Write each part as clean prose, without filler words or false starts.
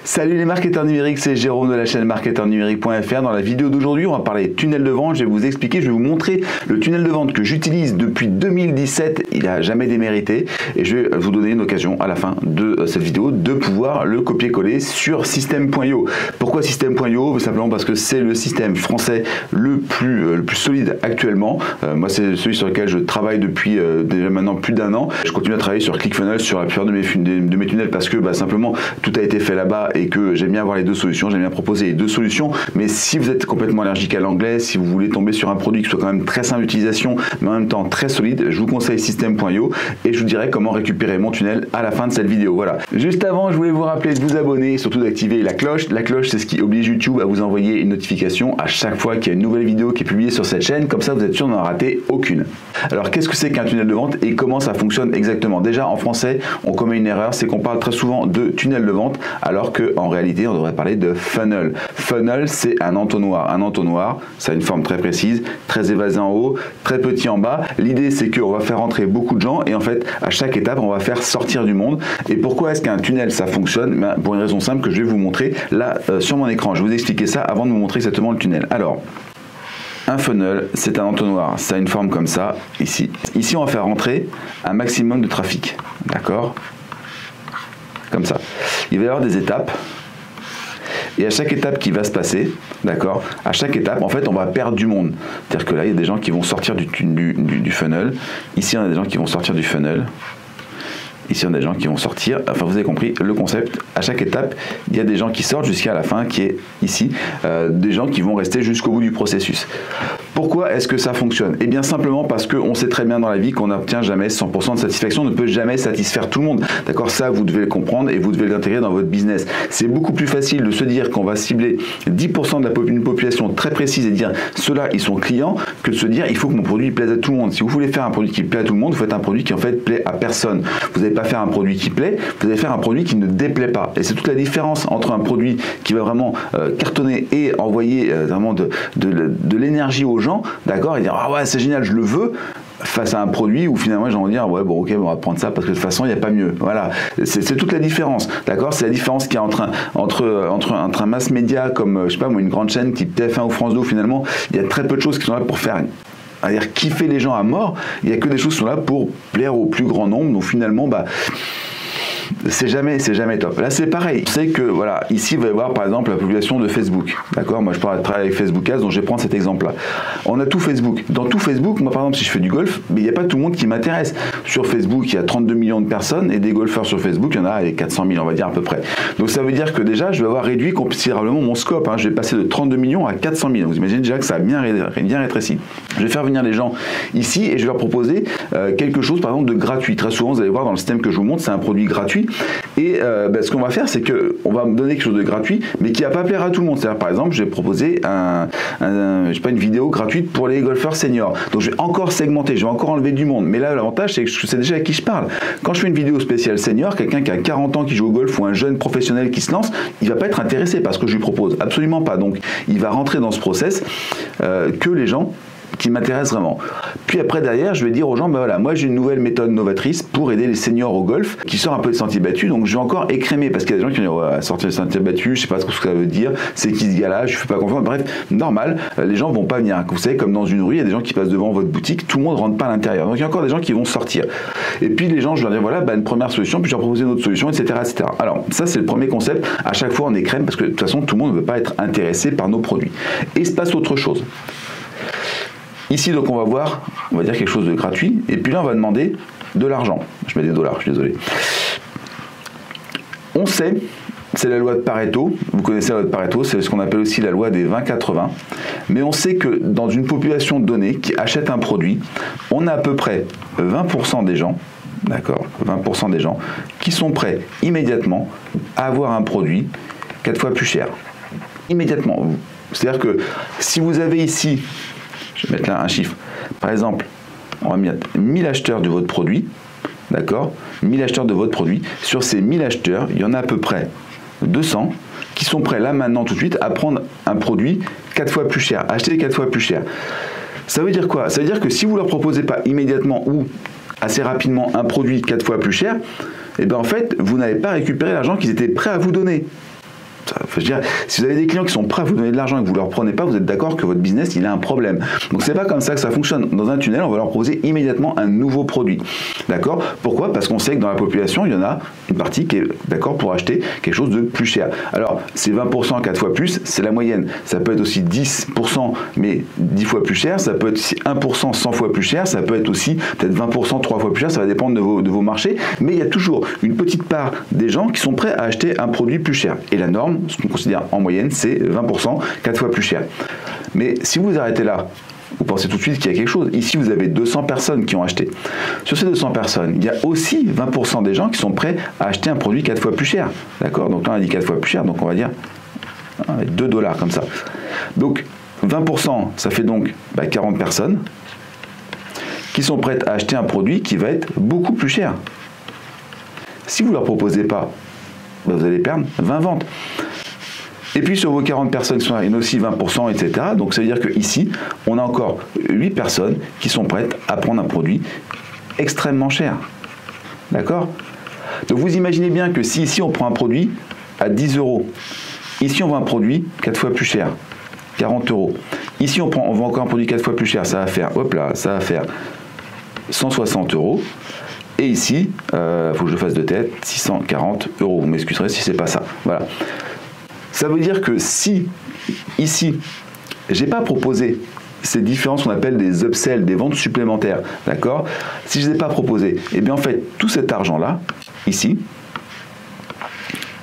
Salut les marketeurs numériques, c'est Jérôme de la chaîne marketeurnumérique.fr. Dans la vidéo d'aujourd'hui, on va parler tunnel de vente. Je vais vous expliquer, je vais vous montrer le tunnel de vente que j'utilise depuis 2017. Il n'a jamais démérité et je vais vous donner une occasion à la fin de cette vidéo de pouvoir le copier-coller sur System.io. Pourquoi System.io? Simplement parce que c'est le système français le plus solide actuellement. Moi, c'est celui sur lequel je travaille depuis déjà maintenant plus d'un an. Je continue à travailler sur ClickFunnels, sur la plupart de mes tunnels parce que simplement tout a été fait là-bas et que j'aime bien avoir les deux solutions, j'aime bien proposer les deux solutions. Mais si vous êtes complètement allergique à l'anglais, si vous voulez tomber sur un produit qui soit quand même très simple d'utilisation mais en même temps très solide, je vous conseille System.io et je vous dirai comment récupérer mon tunnel à la fin de cette vidéo. Voilà. Juste avant, je voulais vous rappeler de vous abonner et surtout d'activer la cloche. La cloche, c'est ce qui oblige YouTube à vous envoyer une notification à chaque fois qu'il y a une nouvelle vidéo qui est publiée sur cette chaîne. Comme ça, vous êtes sûr d'en rater aucune. Alors, qu'est-ce que c'est qu'un tunnel de vente et comment ça fonctionne exactement? Déjà, en français, on commet une erreur, c'est qu'on parle très souvent de tunnel de vente alors qu'en réalité, on devrait parler de funnel. Funnel, c'est un entonnoir. Un entonnoir, ça a une forme très précise, très évasée en haut, très petit en bas. L'idée, c'est qu'on va faire entrer beaucoup de gens et en fait, à chaque étape, on va faire sortir du monde. Et pourquoi est-ce qu'un tunnel, ça fonctionne? Pour une raison simple que je vais vous montrer là sur mon écran. Je vais vous expliquer ça avant de vous montrer exactement le tunnel. Alors, un funnel, c'est un entonnoir. Ça a une forme comme ça, ici. Ici, on va faire rentrer un maximum de trafic. D'accord? Comme ça. Il va y avoir des étapes. Et à chaque étape qui va se passer, d'accord, à chaque étape, en fait, on va perdre du monde. C'est-à-dire que là, il y a des gens qui vont sortir du funnel. Ici, on a des gens qui vont sortir du funnel. Ici, on a des gens qui vont sortir. Enfin, vous avez compris le concept. À chaque étape, il y a des gens qui sortent jusqu'à la fin, qui est ici. Des gens qui vont rester jusqu'au bout du processus. Pourquoi est-ce que ça fonctionne? Eh bien, simplement parce qu'on sait très bien dans la vie qu'on n'obtient jamais 100% de satisfaction. On ne peut jamais satisfaire tout le monde. D'accord? Ça, vous devez le comprendre et vous devez l'intégrer dans votre business. C'est beaucoup plus facile de se dire qu'on va cibler 10% de une population très précise et dire ceux-là, ils sont clients, que de se dire il faut que mon produit plaise à tout le monde. Si vous voulez faire un produit qui plaît à tout le monde, vous faites un produit qui en fait plaît à personne. Vous n'allez pas faire un produit qui plaît, vous allez faire un produit qui ne déplaît pas. Et c'est toute la différence entre un produit qui va vraiment cartonner et envoyer vraiment de l'énergie aux gens, d'accord, et dire ah ouais c'est génial, je le veux, face à un produit où finalement les gens vont dire ouais bon ok on va prendre ça parce que de toute façon il n'y a pas mieux. Voilà, c'est toute la différence, d'accord. C'est la différence qu'il y a entre un mass média comme je sais pas moi une grande chaîne type TF1 ou France 2 où finalement il y a très peu de choses qui sont là pour faire c'est-à-dire kiffer les gens à mort. Il n'y a que des choses qui sont là pour plaire au plus grand nombre, donc finalement c'est jamais top. Là c'est pareil, c'est que voilà, ici il va y avoir par exemple la population de Facebook, d'accord. Moi je travaille avec Facebook Ads, donc je vais prendre cet exemple là. On a tout Facebook. Dans tout Facebook, moi par exemple si je fais du golf, mais il n'y a pas tout le monde qui m'intéresse. Sur Facebook il y a 32 millions de personnes et des golfeurs sur Facebook il y en a 400 000 on va dire à peu près. Donc ça veut dire que déjà je vais avoir réduit considérablement mon scope, hein. Je vais passer de 32 millions à 400 000. Vous imaginez déjà que ça a bien rétréci. Je vais faire venir les gens ici et je vais leur proposer quelque chose par exemple de gratuit. Très souvent vous allez voir dans le système que je vous montre, c'est un produit gratuit. Et ce qu'on va faire, c'est qu'on va me donner quelque chose de gratuit, mais qui va pas plaire à tout le monde. C'est-à-dire, par exemple, je vais proposer je sais pas, une vidéo gratuite pour les golfeurs seniors. Donc, je vais encore segmenter, je vais encore enlever du monde. Mais là, l'avantage, c'est que je sais déjà à qui je parle. Quand je fais une vidéo spéciale senior, quelqu'un qui a 40 ans qui joue au golf ou un jeune professionnel qui se lance, il va pas être intéressé par ce que je lui propose. Absolument pas. Donc, il va rentrer dans ce process que les gens qui m'intéresse vraiment. Puis après derrière je vais dire aux gens voilà, moi j'ai une nouvelle méthode novatrice pour aider les seniors au golf qui sort un peu des sentiers battus, donc je vais encore écrémer parce qu'il y a des gens qui vont dire ouais, sortir des sentiers battus, je sais pas ce que ça veut dire, c'est qui ce gars-là, je fais pas confiance. Bref, normal, les gens vont pas venir. Vous savez, comme dans une rue, il y a des gens qui passent devant votre boutique, tout le monde rentre pas à l'intérieur. Donc il y a encore des gens qui vont sortir. Et puis les gens, je leur dis voilà, une première solution, puis je leur propose une autre solution, etc., etc. Alors ça c'est le premier concept. À chaque fois on écrème parce que de toute façon tout le monde ne veut pas être intéressé par nos produits. Et il se passe autre chose. Ici, donc, on va voir, on va dire quelque chose de gratuit, et puis là, on va demander de l'argent. Je mets des dollars, je suis désolé. On sait, c'est la loi de Pareto, vous connaissez la loi de Pareto, c'est ce qu'on appelle aussi la loi des 20-80, mais on sait que dans une population donnée qui achète un produit, on a à peu près 20% des gens, d'accord, 20% des gens qui sont prêts immédiatement à avoir un produit 4 fois plus cher. Immédiatement. C'est-à-dire que si vous avez ici, je vais mettre là un chiffre. Par exemple, on va mettre 1000 acheteurs de votre produit. D'accord? 1000 acheteurs de votre produit. Sur ces 1000 acheteurs, il y en a à peu près 200 qui sont prêts là maintenant tout de suite à prendre un produit 4 fois plus cher. Acheter 4 fois plus cher. Ça veut dire quoi? Ça veut dire que si vous ne leur proposez pas immédiatement ou assez rapidement un produit 4 fois plus cher, et bien en fait, vous n'avez pas récupéré l'argent qu'ils étaient prêts à vous donner. Je veux dire, si vous avez des clients qui sont prêts à vous donner de l'argent et que vous ne leur prenez pas, vous êtes d'accord que votre business il a un problème. Donc c'est pas comme ça que ça fonctionne. Dans un tunnel, on va leur proposer immédiatement un nouveau produit. D'accord? Pourquoi? Parce qu'on sait que dans la population, il y en a une partie qui est d'accord pour acheter quelque chose de plus cher. Alors c'est 20% 4 fois plus, c'est la moyenne. Ça peut être aussi 10% mais 10 fois plus cher, ça peut être aussi 1% 100 fois plus cher, ça peut être aussi peut-être 20% 3 fois plus cher, ça va dépendre de vos marchés, mais il y a toujours une petite part des gens qui sont prêts à acheter un produit plus cher. Et la norme, ce qu'on considère en moyenne, c'est 20%, 4 fois plus cher. Mais si vous arrêtez là, vous pensez tout de suite qu'il y a quelque chose. Ici, vous avez 200 personnes qui ont acheté. Sur ces 200 personnes, il y a aussi 20% des gens qui sont prêts à acheter un produit 4 fois plus cher. D'accord? Donc là, on a dit 4 fois plus cher, donc on va dire $2 comme ça. Donc 20%, ça fait donc 40 personnes qui sont prêtes à acheter un produit qui va être beaucoup plus cher. Si vous ne leur proposez pas, vous allez perdre 20 ventes. Et puis sur vos 40 personnes, il y en a aussi 20%, etc. Donc ça veut dire qu'ici, on a encore 8 personnes qui sont prêtes à prendre un produit extrêmement cher. D'accord? Donc vous imaginez bien que si ici on prend un produit à 10 euros, ici on vend un produit 4 fois plus cher, 40 euros. Ici on vend encore un produit 4 fois plus cher, ça va faire, hop là, ça va faire 160 euros. Et ici, faut que je fasse de tête, 640 euros. Vous m'excuserez si c'est pas ça. Voilà. Ça veut dire que si, ici, j'ai pas proposé ces différences qu'on appelle des upsells, des ventes supplémentaires, d'accord? Si je ne les ai pas proposées, eh bien en fait, tout cet argent-là, ici,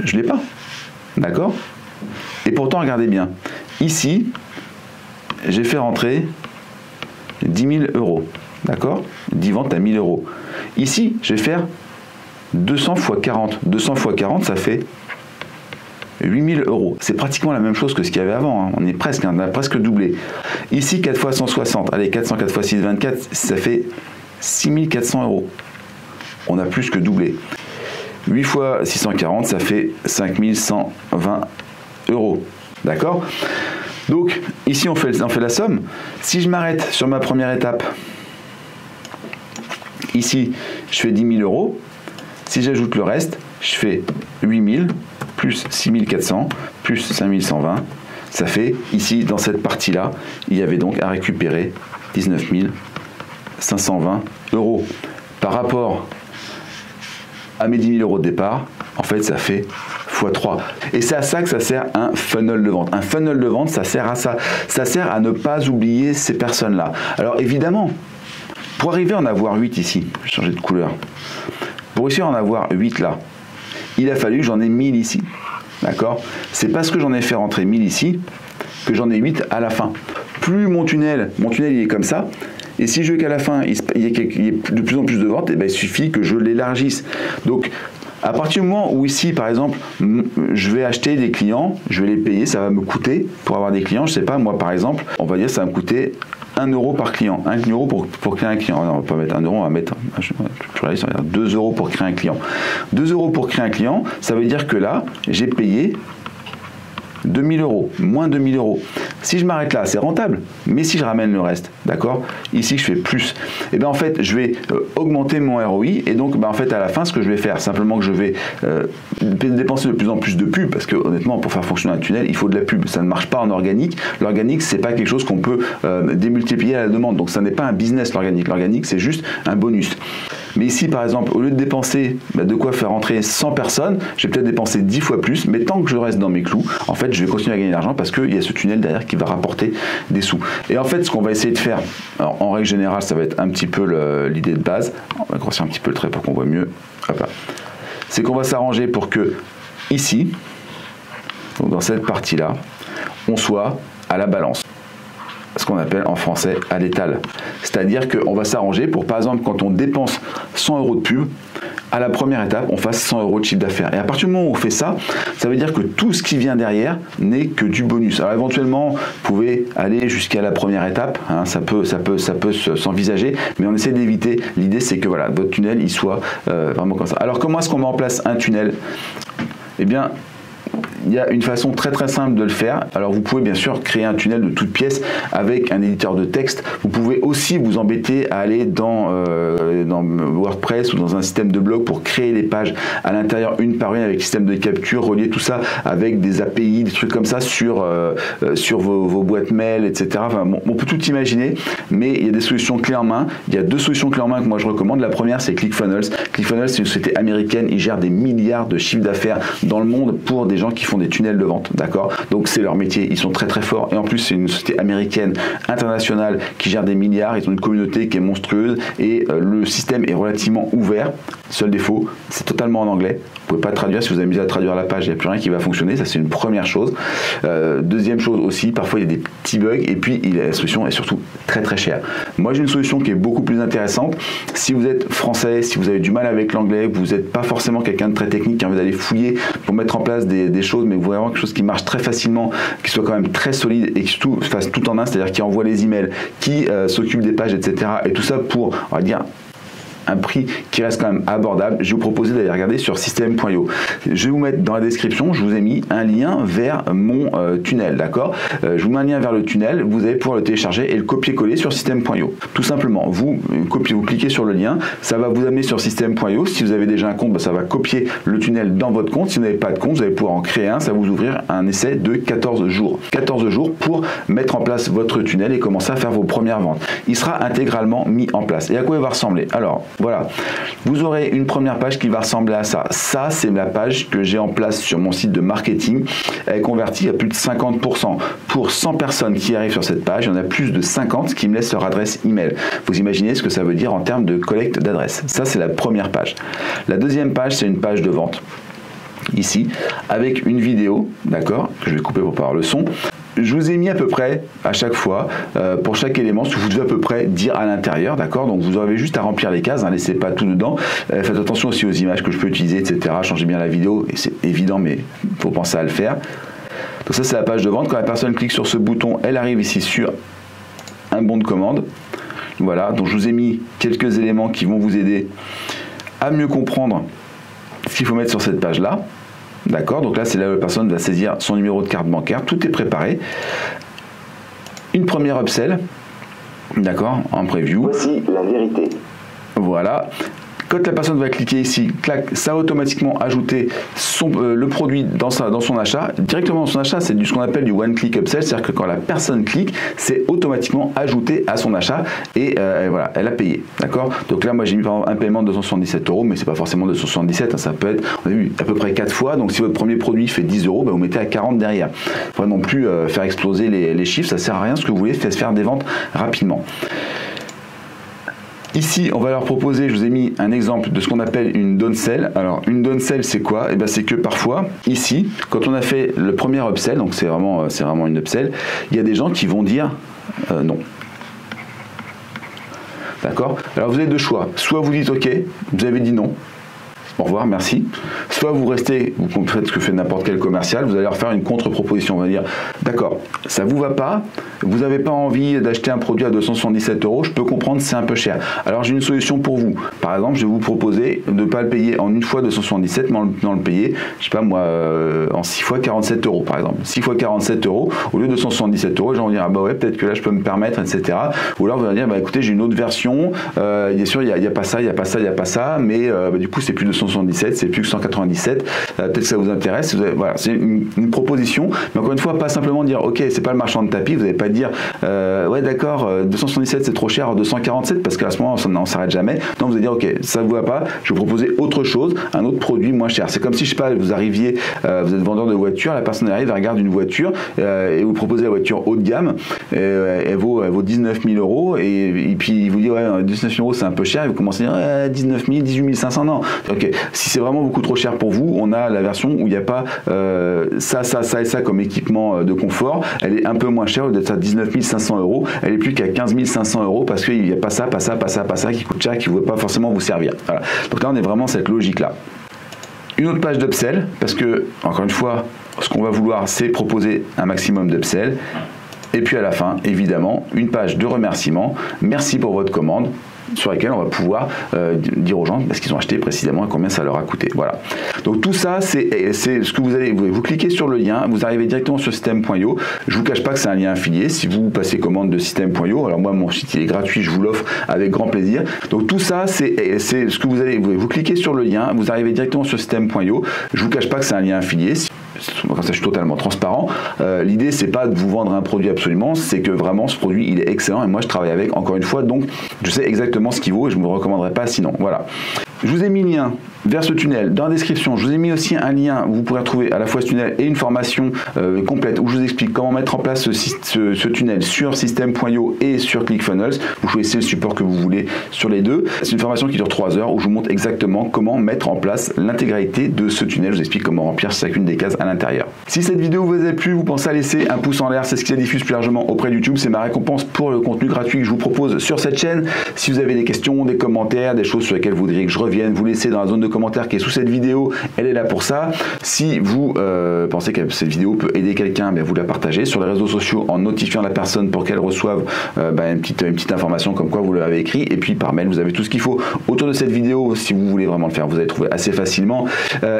je ne l'ai pas. D'accord? Et pourtant, regardez bien. Ici, j'ai fait rentrer 10 000 euros. D'accord? 10 ventes à 1 000 euros. Ici, je vais faire 200 fois 40. 200 fois 40, ça fait 8 000 euros. C'est pratiquement la même chose que ce qu'il y avait avant. Hein. On est presque, on a presque doublé. Ici, 4 fois 160. Allez, 404 fois 6, 24, ça fait 6 400 euros. On a plus que doublé. 8 fois 640, ça fait 5 120 euros. D'accord? Donc, ici, on fait la somme. Si je m'arrête sur ma première étape, ici, je fais 10 000 euros. Si j'ajoute le reste, je fais 8 000 plus 6 400 plus 5 120. Ça fait, ici, dans cette partie-là, il y avait donc à récupérer 19 520 euros. Par rapport à mes 10 000 euros de départ, en fait, ça fait x3. Et c'est à ça que ça sert un funnel de vente. Un funnel de vente, ça sert à ça. Ça sert à ne pas oublier ces personnes-là. Alors, évidemment, pour arriver à en avoir 8 ici, je vais changer de couleur. Pour réussir à en avoir 8 là, il a fallu que j'en ai 1000 ici. D'accord? C'est parce que j'en ai fait rentrer 1000 ici que j'en ai 8 à la fin. Plus mon tunnel il est comme ça. Et si je veux qu'à la fin, il y ait de plus en plus de ventes, eh bien, il suffit que je l'élargisse. Donc, à partir du moment où ici, par exemple, je vais acheter des clients, je vais les payer, ça va me coûter pour avoir des clients. Je ne sais pas, moi, par exemple, on va dire ça va me coûter 1 euro par client. 1 euro pour créer un client. Non, on va pas mettre 1 euro, on va mettre 2 euros pour créer un client. 2 euros pour créer un client, ça veut dire que là, j'ai payé 2 000 euros, moins 2 000 euros. Si je m'arrête là, c'est rentable. Mais si je ramène le reste, d'accord? Ici, je fais plus. Et bien en fait, je vais augmenter mon ROI. Et donc, en fait, à la fin, ce que je vais faire, simplement que je vais dépenser de plus en plus de pub. Parce que honnêtement, pour faire fonctionner un tunnel, il faut de la pub. Ça ne marche pas en organique. L'organique, c'est pas quelque chose qu'on peut démultiplier à la demande. Donc, ça n'est pas un business, l'organique. L'organique, c'est juste un bonus. Mais ici, par exemple, au lieu de dépenser de quoi faire entrer 100 personnes, je vais peut-être dépenser 10 fois plus, mais tant que je reste dans mes clous, en fait, je vais continuer à gagner de l'argent parce qu'il y a ce tunnel derrière qui va rapporter des sous. Et en fait, ce qu'on va essayer de faire, alors, en règle générale, ça va être un petit peu l'idée de base. On va grossir un petit peu le trait pour qu'on voit mieux. Hop là. C'est qu'on va s'arranger pour que, ici, donc dans cette partie-là, on soit à la balance. Ce qu'on appelle en français à l'étal. C'est-à-dire qu'on va s'arranger pour, par exemple, quand on dépense 100 euros de pub, à la première étape, on fasse 100 euros de chiffre d'affaires. Et à partir du moment où on fait ça, ça veut dire que tout ce qui vient derrière n'est que du bonus. Alors éventuellement, vous pouvez aller jusqu'à la première étape, hein, ça peut s'envisager, mais on essaie d'éviter. L'idée, c'est que voilà, votre tunnel, il soit vraiment comme ça. Alors comment est-ce qu'on met en place un tunnel? Eh bien, Il y a une façon très très simple de le faire. Alors vous pouvez bien sûr créer un tunnel de toutes pièces avec un éditeur de texte. Vous pouvez aussi vous embêter à aller dans WordPress ou dans un système de blog pour créer les pages à l'intérieur une par une avec système de capture, relier tout ça avec des API, des trucs comme ça sur vos boîtes mail, etc. Enfin, bon, on peut tout imaginer, mais il y a des solutions clés en main. Il y a deux solutions clés en main que moi je recommande. La première, c'est ClickFunnels. ClickFunnels, c'est une société américaine. Ils gèrent des milliards de chiffres d'affaires dans le monde pour des gens qui font des tunnels de vente. D'accord? Donc c'est leur métier. Ils sont très très forts. Et en plus, c'est une société américaine internationale qui gère des milliards. Ils ont une communauté qui est monstrueuse et le système est relativement ouvert. Seul défaut, c'est totalement en anglais. Vous pouvez pas traduire. Si vous amusez à traduire la page, il n'y a plus rien qui va fonctionner. Ça, c'est une première chose. Deuxième chose aussi, parfois il y a des petits bugs et puis la solution est surtout très très chère. Moi, j'ai une solution qui est beaucoup plus intéressante. Si vous êtes français, si vous avez du mal avec l'anglais, vous n'êtes pas forcément quelqu'un de très technique qui a envie d'aller fouiller pour mettre en place des choses, mais vous voulez avoir quelque chose qui marche très facilement, qui soit quand même très solide et qui fasse tout en un, c'est-à-dire qui envoie les emails, qui s'occupe des pages, etc. Et tout ça pour, on va dire, un prix qui reste quand même abordable. Je vais vous proposer d'aller regarder sur system.io. Je vais vous mettre dans la description, je vous ai mis un lien vers mon tunnel, d'accord? Je vous mets un lien vers le tunnel, vous allez pouvoir le télécharger et le copier-coller sur system.io. Tout simplement, vous cliquez sur le lien, ça va vous amener sur system.io. Si vous avez déjà un compte, ça va copier le tunnel dans votre compte. Si vous n'avez pas de compte, vous allez pouvoir en créer un, ça va vous ouvrir un essai de 14 jours. 14 jours pour mettre en place votre tunnel et commencer à faire vos premières ventes. Il sera intégralement mis en place. Et à quoi il va ressembler? Alors, voilà, vous aurez une première page qui va ressembler à ça. Ça, c'est la page que j'ai en place sur mon site de marketing. Elle est convertie à plus de 50%. Pour 100 personnes qui arrivent sur cette page, il y en a plus de 50 qui me laissent leur adresse email. Vous imaginez ce que ça veut dire en termes de collecte d'adresses. Ça, c'est la première page. La deuxième page, c'est une page de vente. Ici, avec une vidéo, d'accord, que je vais couper pour pas avoir le son. Je vous ai mis à peu près à chaque fois, pour chaque élément, ce que vous devez à peu près dire à l'intérieur, d'accord? Donc vous avez juste à remplir les cases, hein, laissez pas tout dedans. Faites attention aussi aux images que je peux utiliser, etc. Changez bien la vidéo, et c'est évident, mais il faut penser à le faire. Donc ça, c'est la page de vente. Quand la personne clique sur ce bouton, elle arrive ici sur un bon de commande. Voilà, donc je vous ai mis quelques éléments qui vont vous aider à mieux comprendre ce qu'il faut mettre sur cette page-là. D'accord, donc là c'est là où la personne va saisir son numéro de carte bancaire, tout est préparé. Une première upsell, d'accord, en preview. Voici la vérité. Voilà. Quand la personne va cliquer ici, clac, ça va automatiquement ajouter le produit dans son achat. Directement dans son achat, c'est ce qu'on appelle du one-click upsell, c'est-à-dire que quand la personne clique, c'est automatiquement ajouté à son achat et voilà, elle a payé. D'accord? Donc là, moi j'ai mis par exemple un paiement de 277 €, mais c'est pas forcément 277, hein, ça peut être, on a vu, à peu près 4 fois. Donc si votre premier produit fait 10 €, bah, vous mettez à 40 derrière. Il ne faut pas non plus faire exploser les chiffres, ça sert à rien. Ce que vous voulez, c'est faire des ventes rapidement. Ici, on va leur proposer, je vous ai mis un exemple de ce qu'on appelle une downsell. Alors, une downsell, c'est quoi? Eh bien, c'est que parfois, ici, quand on a fait le premier upsell, donc c'est vraiment une upsell, il y a des gens qui vont dire non. D'accord? Alors, vous avez deux choix. Soit vous dites OK, vous avez dit non. Au revoir, merci. Soit vous restez, vous faites ce que fait n'importe quel commercial, vous allez leur faire une contre-proposition. On va dire, d'accord, ça vous va pas, vous n'avez pas envie d'acheter un produit à 277 €, je peux comprendre, c'est un peu cher. Alors j'ai une solution pour vous. Par exemple, je vais vous proposer de ne pas le payer en une fois 277, mais en le payer, je sais pas moi, en 6 fois 47 € par exemple. 6 fois 47 €, au lieu de 277 €, j'ai envie de dire, ah bah ouais, peut-être que là je peux me permettre, etc. Ou alors vous allez dire, bah écoutez, j'ai une autre version, bien sûr, il n'y a pas ça, il n'y a pas ça, il n'y a pas ça, mais bah, du coup c'est plus 277, c'est plus que 197, peut-être que ça vous intéresse. Voilà, c'est une proposition, mais encore une fois, pas simplement dire ok, c'est pas le marchand de tapis, vous n'allez pas dire ouais d'accord, 277 c'est trop cher, 247, parce qu'à ce moment on s'arrête jamais. Non, vous allez dire ok, ça vous va pas, je vais vous proposer autre chose, un autre produit moins cher. C'est comme si, je sais pas, vous arriviez, vous êtes vendeur de voiture, la personne arrive, elle regarde une voiture et vous proposez la voiture haut de gamme, elle vaut 19 000 € et puis il vous dit ouais, 19 000 € c'est un peu cher, et vous commencez à dire 19 000, 18 500, non. Ok, si c'est vraiment beaucoup trop cher pour vous, on a la version où il n'y a pas ça et ça comme équipement de confort. Elle est un peu moins chère, d'être à 19 500 €, elle est plus qu'à 15 500 € parce qu'il n'y a pas ça qui coûte cher et qui ne va pas forcément vous servir. Voilà. Donc là, on est vraiment cette logique-là. Une autre page d'upsell, parce que, encore une fois, ce qu'on va vouloir, c'est proposer un maximum d'upsell. Et puis à la fin, évidemment, une page de remerciement. Merci pour votre commande. sur lesquels on va pouvoir dire aux gens ce qu'ils ont acheté précisément et combien ça leur a coûté. Voilà. Donc tout ça, c'est ce que vous cliquez sur le lien, vous arrivez directement sur système.io. Je vous cache pas que c'est un lien affilié. Si vous passez commande de système.io, alors moi mon site il est gratuit, je vous l'offre avec grand plaisir. Donc tout ça, c'est ce que vous cliquez sur le lien, vous arrivez directement sur système.io. Je vous cache pas que c'est un lien affilié. Comme ça, je suis totalement transparent. L'idée, c'est pas de vous vendre un produit absolument, c'est que vraiment ce produit, il est excellent et moi, je travaille avec, encore une fois, donc je sais exactement ce qu'il vaut et je ne me le recommanderai pas sinon. Voilà. Je vous ai mis le lien vers ce tunnel dans la description. Je vous ai mis aussi un lien où vous pourrez trouver à la fois ce tunnel et une formation complète où je vous explique comment mettre en place ce tunnel sur système.io et sur ClickFunnels. Vous choisissez le support que vous voulez sur les deux. C'est une formation qui dure 3 heures où je vous montre exactement comment mettre en place l'intégralité de ce tunnel. Je vous explique comment remplir chacune des cases à l'intérieur. Si cette vidéo vous a plu, vous pensez à laisser un pouce en l'air. C'est ce qui la diffuse plus largement auprès de YouTube. C'est ma récompense pour le contenu gratuit que je vous propose sur cette chaîne. Si vous avez des questions, des commentaires, des choses sur lesquelles vous voudriez que je revienne, vous laissez dans la zone de commentaires qui est sous cette vidéo, elle est là pour ça. Si vous pensez que cette vidéo peut aider quelqu'un, vous la partagez sur les réseaux sociaux en notifiant la personne pour qu'elle reçoive une petite information comme quoi vous l'avez écrit, et puis par mail vous avez tout ce qu'il faut autour de cette vidéo. Si vous voulez vraiment le faire, vous allez trouver assez facilement.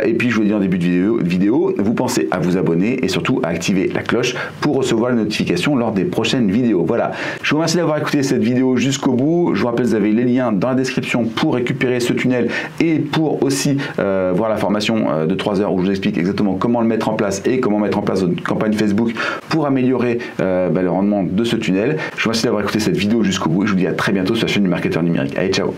Et puis je vous dis en début de vidéo, vous pensez à vous abonner et surtout à activer la cloche pour recevoir les notifications lors des prochaines vidéos. Voilà, je vous remercie d'avoir écouté cette vidéo jusqu'au bout. Je vous rappelle, vous avez les liens dans la description pour récupérer ce tunnel et pour aussi voir la formation de 3 heures où je vous explique exactement comment le mettre en place et comment mettre en place une campagne Facebook pour améliorer le rendement de ce tunnel. Je vous remercie d'avoir écouté cette vidéo jusqu'au bout et je vous dis à très bientôt sur la chaîne du marketeur numérique. Allez, ciao!